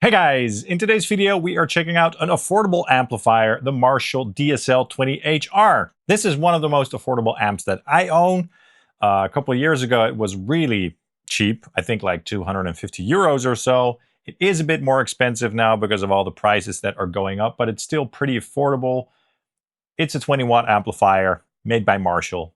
Hey guys, in today's video we are checking out an affordable amplifier, the Marshall DSL20HR. This is one of the most affordable amps that I own. A couple of years ago it was really cheap, I think like 250 euros or so. It is a bit more expensive now because of all the prices that are going up, but it's still pretty affordable. It's a 20-watt amplifier made by Marshall,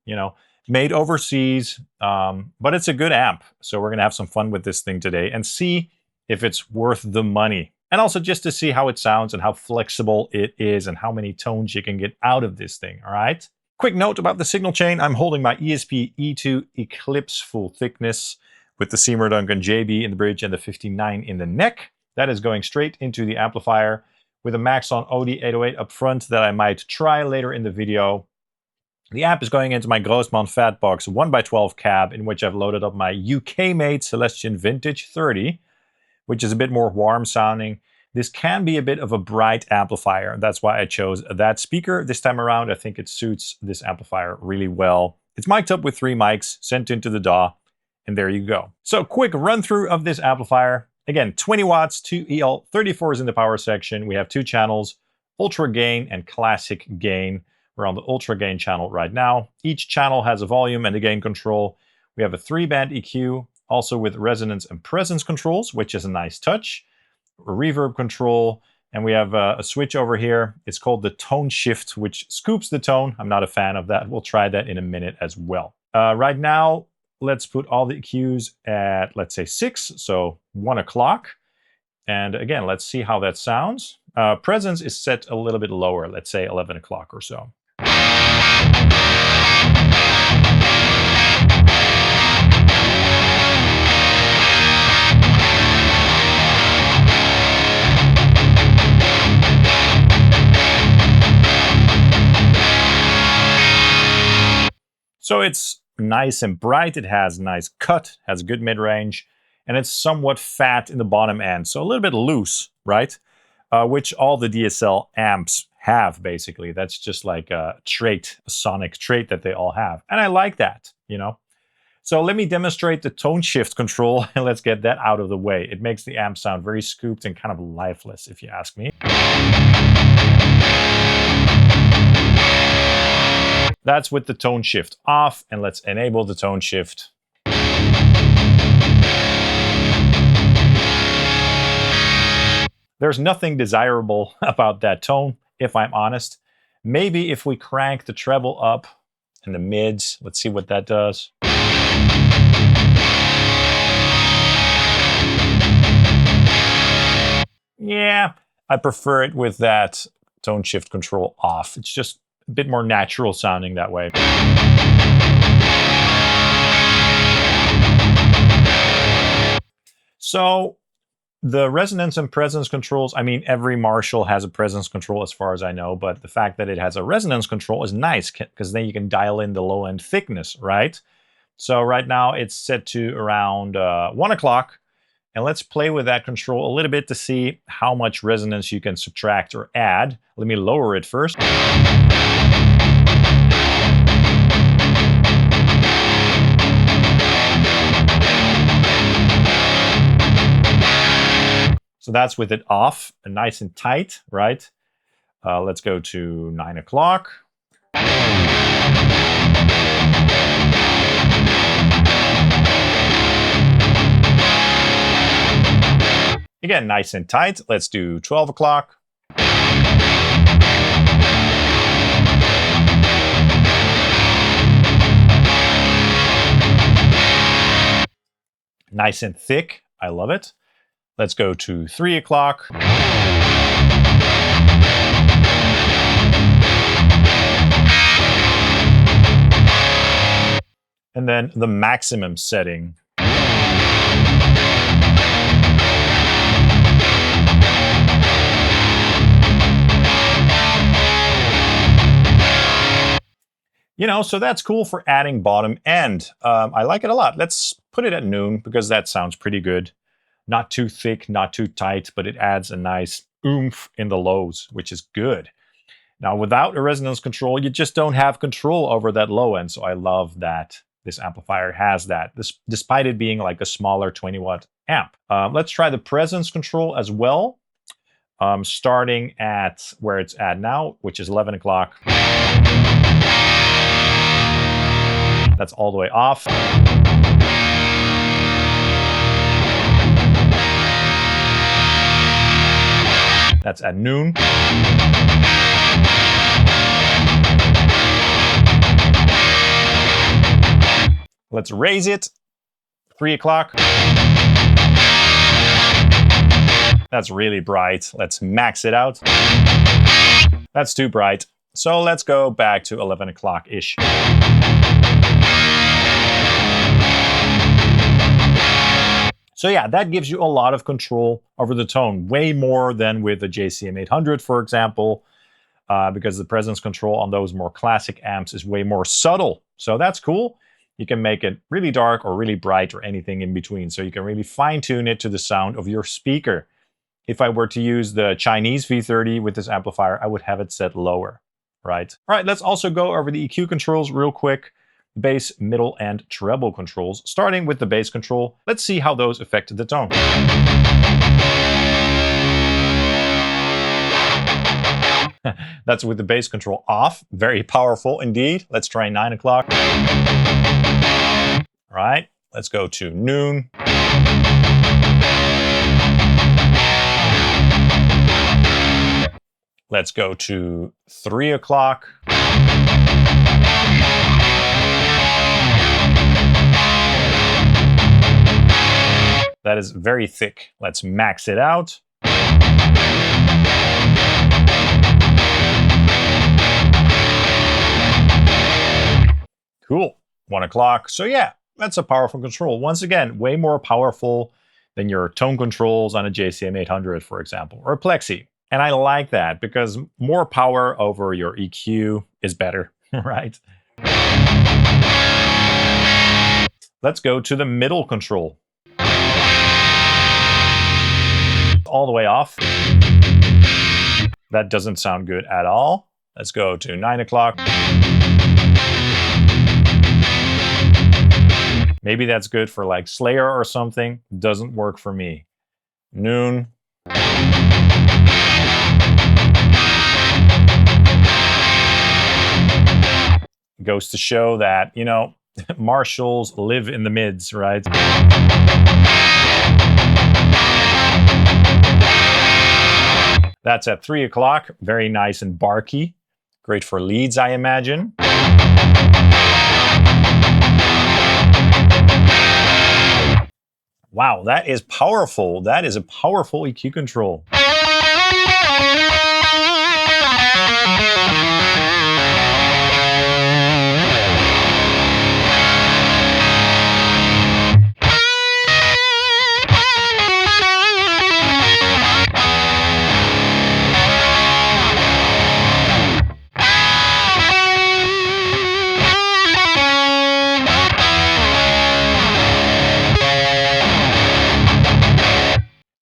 made overseas, but it's a good amp. So we're gonna have some fun with this thing today and see if it's worth the money. And also just to see how it sounds and how flexible it is and how many tones you can get out of this thing, all right? Quick note about the signal chain. I'm holding my ESP E2 Eclipse full thickness with the Seymour Duncan JB in the bridge and the 59 in the neck. That is going straight into the amplifier with a Maxon OD808 up front that I might try later in the video. The amp is going into my Grossmann Fatbox 1x12 cab, in which I've loaded up my UK-made Celestion Vintage 30, which is a bit more warm sounding. This can be a bit of a bright amplifier. That's why I chose that speaker this time around. I think it suits this amplifier really well. It's mic'd up with 3 mics sent into the DAW, and there you go. So quick run through of this amplifier. Again, 20 watts, 2 EL, 34s in the power section. We have 2 channels, ultra gain and classic gain. We're on the ultra gain channel right now. Each channel has a volume and a gain control. We have a 3-band EQ, also with resonance and presence controls, which is a nice touch. A reverb control, and we have a switch over here. It's called the tone shift, which scoops the tone. I'm not a fan of that. We'll try that in a minute as well. Right now, let's put all the EQs at, let's say 6, so 1 o'clock. And again, let's see how that sounds. Presence is set a little bit lower, let's say 11 o'clock or so. So it's nice and bright, it has nice cut, has a good mid-range, and it's somewhat fat in the bottom end, so a little bit loose, right? Which all the DSL amps have, basically. That's just like a trait, a sonic trait that they all have. And I like that, So let me demonstrate the tone shift control, and let's get that out of the way. It makes the amp sound very scooped and kind of lifeless, if you ask me. That's with the tone shift off, and let's enable the tone shift. There's nothing desirable about that tone, if I'm honest. Maybe if we crank the treble up and the mids, let's see what that does. Yeah, I prefer it with that tone shift control off. It's just a bit more natural sounding that way. So the resonance and presence controls, I mean, every Marshall has a presence control as far as I know, but the fact that it has a resonance control is nice because then you can dial in the low end thickness, right? So right now it's set to around 1 o'clock. And let's play with that control a little bit to see how much resonance you can subtract or add. Let me lower it first. So that's with it off and nice and tight, right? Let's go to 9 o'clock. Again, nice and tight. Let's do 12 o'clock. Nice and thick. I love it. Let's go to 3 o'clock. And then the maximum setting. So that's cool for adding bottom end. I like it a lot. Let's put it at noon because that sounds pretty good. Not too thick, not too tight, but it adds a nice oomph in the lows, which is good. Now, without a resonance control, you just don't have control over that low end. So I love that this amplifier has that, despite it being like a smaller 20 watt amp. Let's try the presence control as well. Starting at where it's at now, which is 11 o'clock. That's all the way off. That's at noon. Let's raise it. 3 o'clock. That's really bright. Let's max it out. That's too bright. So let's go back to 11 o'clock-ish. So yeah, that gives you a lot of control over the tone, way more than with the JCM 800, for example, because the presence control on those more classic amps is way more subtle. So that's cool. You can make it really dark or really bright or anything in between. So you can really fine-tune it to the sound of your speaker. If I were to use the Chinese V30 with this amplifier, I would have it set lower, right? All right, let's also go over the EQ controls real quick. Bass, middle, and treble controls. Starting with the bass control, let's see how those affect the tone. That's with the bass control off. Very powerful indeed. Let's try 9 o'clock. All right, let's go to noon. Let's go to 3 o'clock. That is very thick. Let's max it out. Cool. 1 o'clock. So yeah, that's a powerful control. Once again, way more powerful than your tone controls on a JCM 800, for example, or a Plexi. And I like that because more power over your EQ is better, right? Let's go to the middle control. All the way off. That doesn't sound good at all. Let's go to 9 o'clock. Maybe that's good for like Slayer or something. Doesn't work for me. Noon. Goes to show that, you know, Marshalls live in the mids, right? That's at 3 o'clock. Very nice and barky. Great for leads, I imagine. Wow, that is powerful. That is a powerful EQ control.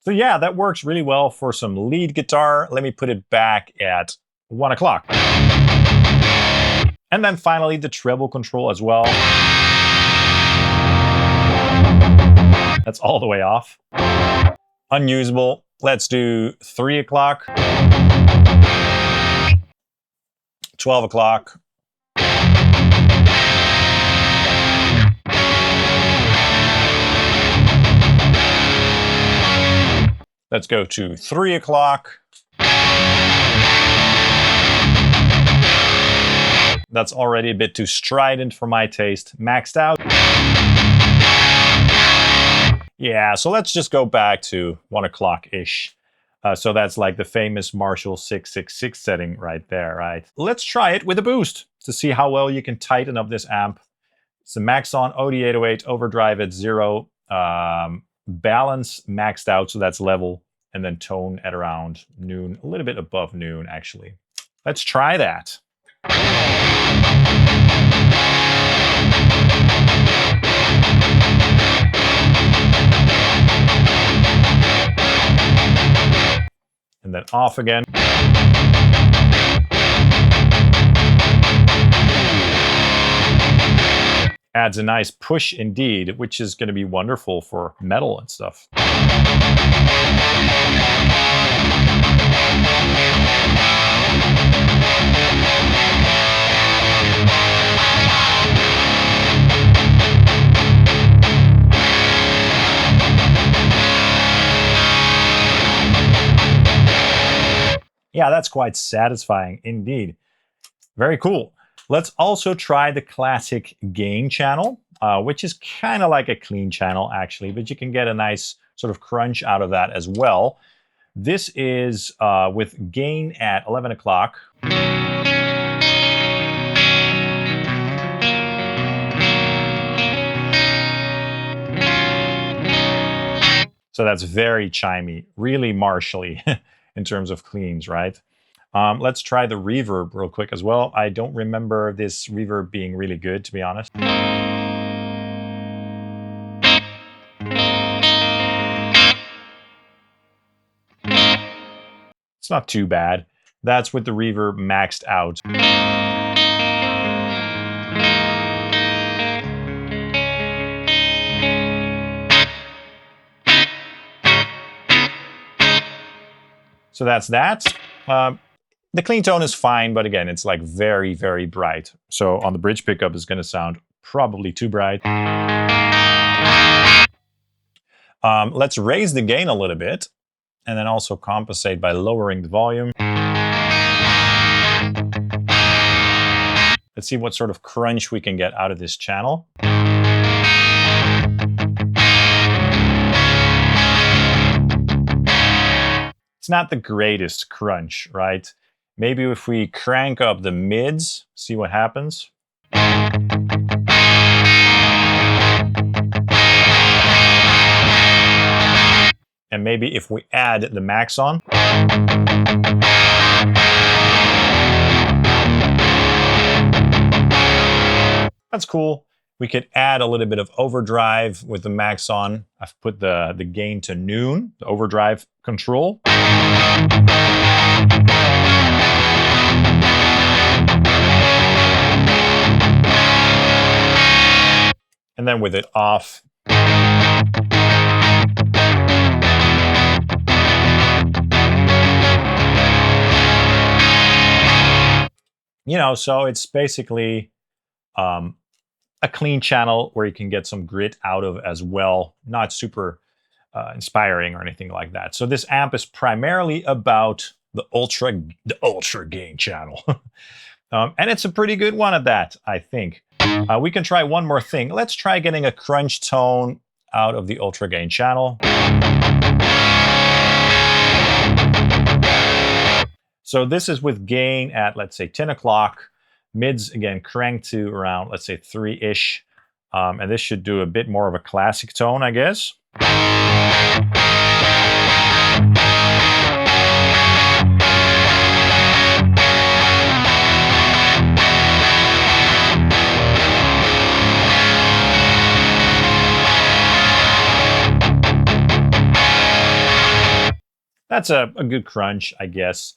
So yeah, that works really well for some lead guitar. Let me put it back at 1 o'clock. And then finally the treble control as well. That's all the way off. Unusable. Let's do 3 o'clock. 12 o'clock. Let's go to 3 o'clock. That's already a bit too strident for my taste. Maxed out. Yeah, so let's just go back to 1 o'clock-ish. So that's like the famous Marshall 666 setting right there, right? Let's try it with a boost to see how well you can tighten up this amp. It's a max on OD808, overdrive at 0. Balance maxed out, so that's level, and then tone at around noon, a little bit above noon actually. Let's try that. And then off again. Adds a nice push indeed, which is going to be wonderful for metal and stuff. Yeah, that's quite satisfying indeed. Very cool. Let's also try the classic gain channel, which is kind of like a clean channel actually, but you can get a nice sort of crunch out of that as well. This is with gain at 11 o'clock. So that's very chimey, really Marshall-y in terms of cleans, right? Let's try the reverb real quick as well. I don't remember this reverb being really good, to be honest. It's not too bad. That's with the reverb maxed out. So that's that. The clean tone is fine, but again, it's like very, very bright. So on the bridge pickup, it's going to sound probably too bright. Let's raise the gain a little bit and then also compensate by lowering the volume. Let's see what sort of crunch we can get out of this channel. It's not the greatest crunch, right? Maybe if we crank up the mids, see what happens. And maybe if we add the max on. That's cool. We could add a little bit of overdrive with the max on. I've put the gain to noon, the overdrive control. And then with it off. You know, so it's basically a clean channel where you can get some grit out of as well. Not super inspiring or anything like that. So this amp is primarily about the ultra gain channel. And it's a pretty good one at that, I think. We can try one more thing. Let's try getting a crunch tone out of the ultra gain channel. So this is with gain at, let's say, 10 o'clock. Mids, again, cranked to around, let's say, 3-ish. And this should do a bit more of a classic tone, I guess. That's a good crunch, I guess.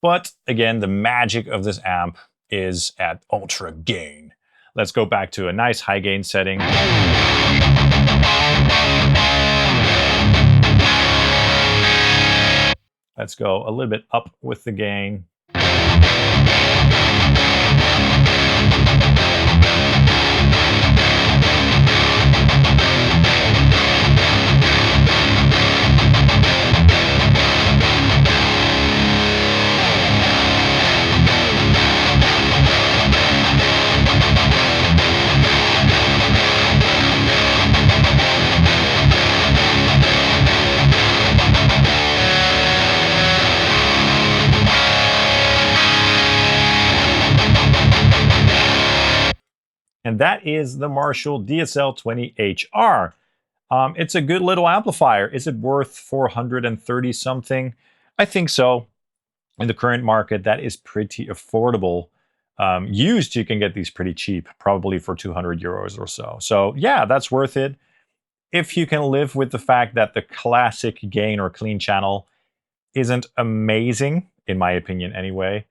But again, the magic of this amp is at ultra gain. Let's go back to a nice high gain setting. Let's go a little bit up with the gain. And that is the Marshall DSL20HR. It's a good little amplifier. Is it worth 430 something? I think so. In the current market, that is pretty affordable. Used, you can get these pretty cheap, probably for 200 euros or so. So yeah, that's worth it. If you can live with the fact that the classic gain or clean channel isn't amazing, in my opinion anyway,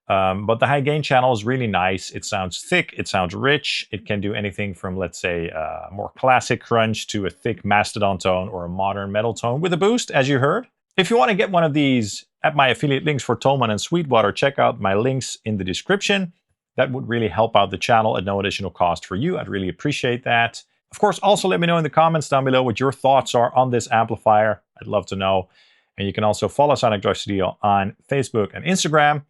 But the high gain channel is really nice. It sounds thick, it sounds rich. It can do anything from, let's say, more classic crunch to a thick mastodon tone or a modern metal tone with a boost, as you heard. If you want to get one of these at my affiliate links for Thomann and Sweetwater, check out my links in the description. That would really help out the channel at no additional cost for you. I'd really appreciate that. Of course, also let me know in the comments down below what your thoughts are on this amplifier. I'd love to know. And you can also follow Sonic Drive Studio on Facebook and Instagram,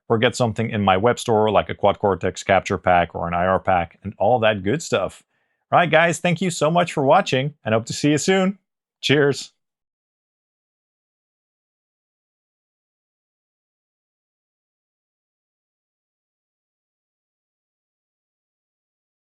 or get something in my web store like a Quad Cortex capture pack or an IR pack and all that good stuff. All right, guys, thank you so much for watching and hope to see you soon. Cheers.